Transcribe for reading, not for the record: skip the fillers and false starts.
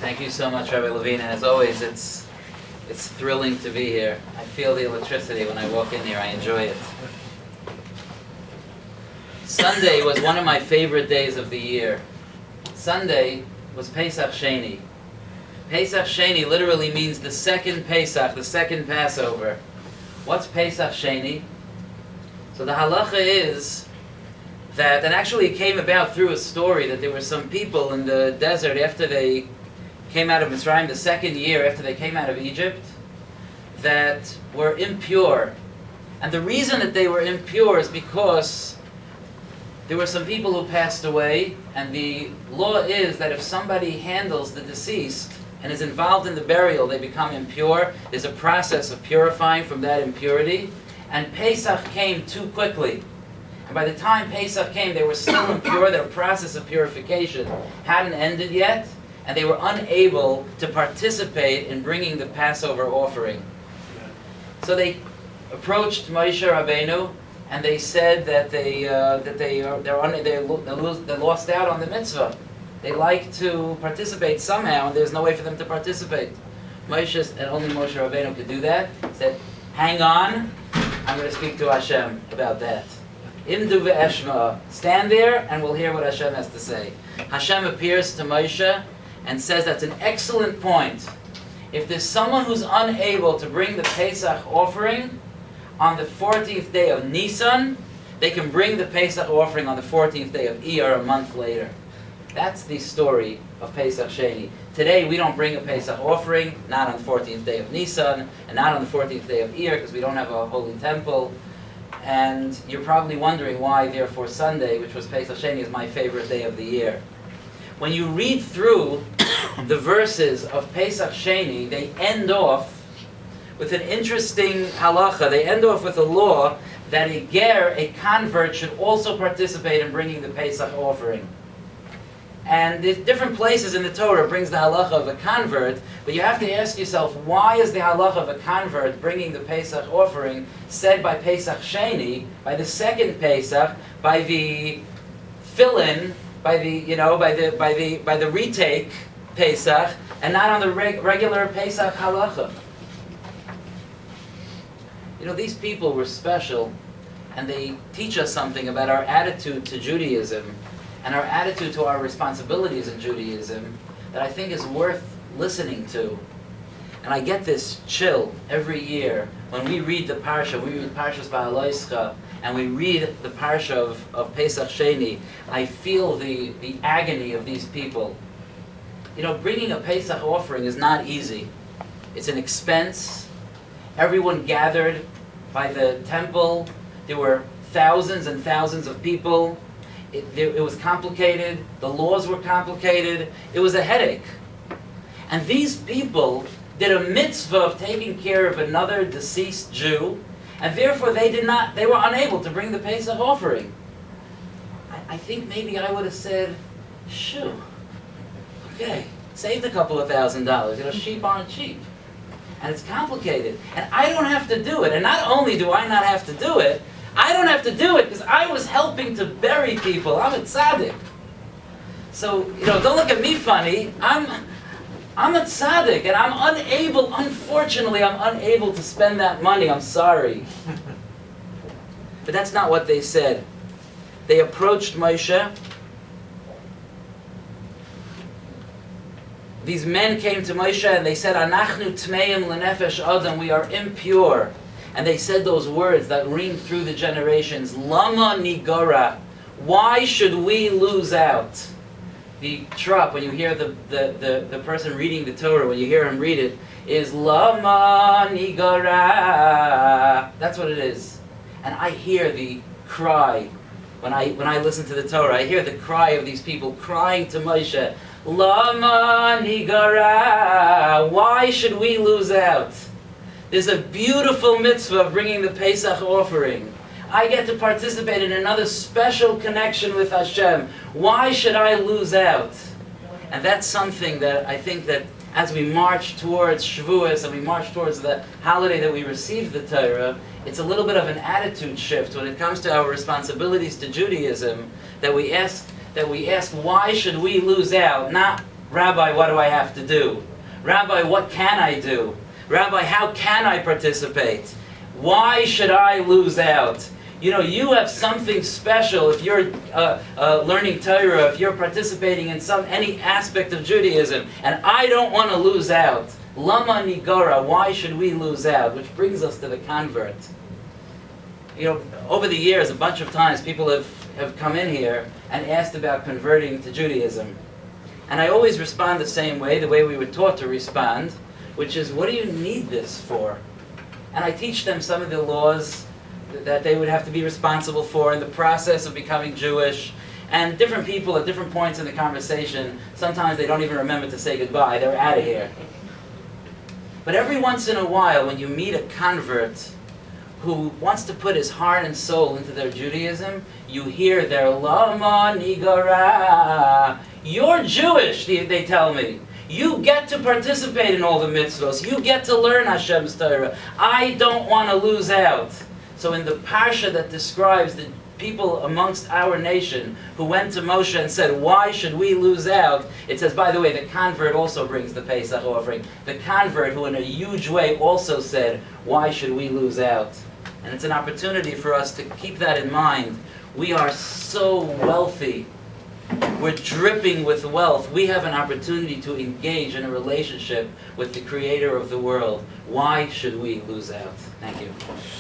Thank you so much, Rabbi Levine. And as always, it's thrilling to be here. I feel the electricity when I walk in here. I enjoy it. Sunday was one of my favorite days of the year. Sunday was Pesach Sheni. Pesach Sheni literally means the second Pesach, the second Passover. What's Pesach Sheni? So the halacha is that, and actually it came about through a story, that there were some people in the desert after they came out of Mitzrayim, the second year after they came out of Egypt, that were impure. And the reason that they were impure is because there were some people who passed away, and the law is that if somebody handles the deceased and is involved in the burial, they become impure. There's a process of purifying from that impurity. And Pesach came too quickly. And by the time Pesach came, they were still impure. Their process of purification hadn't ended yet, and they were unable to participate in bringing the Passover offering. So they approached Moshe Rabbeinu, and they said that they lost out on the mitzvah. They like to participate somehow, and there's no way for them to participate. Moshe, and only Moshe Rabbeinu could do that, said, "Hang on, I'm going to speak to Hashem about that. Imdu ve'eshma, stand there, and we'll hear what Hashem has to say." Hashem appears to Moshe and says, "That's an excellent point. If there's someone who's unable to bring the Pesach offering on the 14th day of Nisan, they can bring the Pesach offering on the 14th day of Iyar, a month later." That's the story of Pesach Sheni. Today we don't bring a Pesach offering, not on the 14th day of Nisan, and not on the 14th day of Iyar, because we don't have a holy temple. And you're probably wondering why, therefore, Sunday, which was Pesach Sheni, is my favorite day of the year. When you read through the verses of Pesach Sheni, they end off with an interesting halacha. They end off with a law that a ger, a convert, should also participate in bringing the Pesach offering. And there's different places in the Torah brings the halacha of a convert, but you have to ask yourself, why is the halacha of a convert bringing the Pesach offering said by Pesach Sheni, by the second Pesach, by the fill-in, by the retake Pesach, and not on the regular Pesach halacha? You know, these people were special, and they teach us something about our attitude to Judaism and our attitude to our responsibilities in Judaism that I think is worth listening to. And I get this chill every year when we read the Parsha, we read Parshas Ba'aloischa, and we read the Parsha of Pesach Sheni. I feel the agony of these people. You know, bringing a Pesach offering is not easy. It's an expense. Everyone gathered by the temple. There were thousands and thousands of people. It was complicated. The laws were complicated. It was a headache. And these people did a mitzvah of taking care of another deceased Jew, and therefore they were unable to bring the Pesach offering. I think maybe I would have said, shoo, okay, saved a couple of $1,000. You know, sheep aren't cheap. And it's complicated. And I don't have to do it. And not only do I not have to do it, I don't have to do it because I was helping to bury people. I'm a tzaddik. So, you know, don't look at me funny. I'm a tzaddik, and I'm unable, unfortunately, I'm unable to spend that money. I'm sorry. But that's not what they said. They approached Moshe. These men came to Moshe and they said, "Anachnu tmeim lenefesh adam," we are impure. And they said those words that ring through the generations. Lama nigara. Why should we lose out? The trop, when you hear the person reading the Torah, when you hear him read it, is Lama nigara. That's what it is. And I hear the cry. When I listen to the Torah, I hear the cry of these people crying to Moshe. Lama nigara. Why should we lose out? There's a beautiful mitzvah of bringing the Pesach offering. I get to participate in another special connection with Hashem. Why should I lose out? And that's something that I think that as we march towards Shavuos and we march towards the holiday that we receive the Torah, it's a little bit of an attitude shift when it comes to our responsibilities to Judaism, that we ask why should we lose out? Not Rabbi, what do I have to do? Rabbi, what can I do? Rabbi, how can I participate? Why should I lose out? You know, you have something special if you're learning Torah, if you're participating in any aspect of Judaism, and I don't want to lose out. Lama nigara, why should we lose out? Which brings us to the convert. You know, over the years, a bunch of times, people have come in here and asked about converting to Judaism. And I always respond the same way, the way we were taught to respond, which is, what do you need this for? And I teach them some of the laws that they would have to be responsible for in the process of becoming Jewish. And different people at different points in the conversation, sometimes they don't even remember to say goodbye, they're out of here. But every once in a while, when you meet a convert who wants to put his heart and soul into their Judaism, you hear their Lama Nigara. You're Jewish, they tell me. You get to participate in all the mitzvos. You get to learn Hashem's Torah. I don't want to lose out. So in the parsha that describes the people amongst our nation who went to Moshe and said, why should we lose out? It says, by the way, the convert also brings the Pesach offering. The convert who in a huge way also said, why should we lose out? And it's an opportunity for us to keep that in mind. We are so wealthy. We're dripping with wealth. We have an opportunity to engage in a relationship with the Creator of the world. Why should we lose out? Thank you.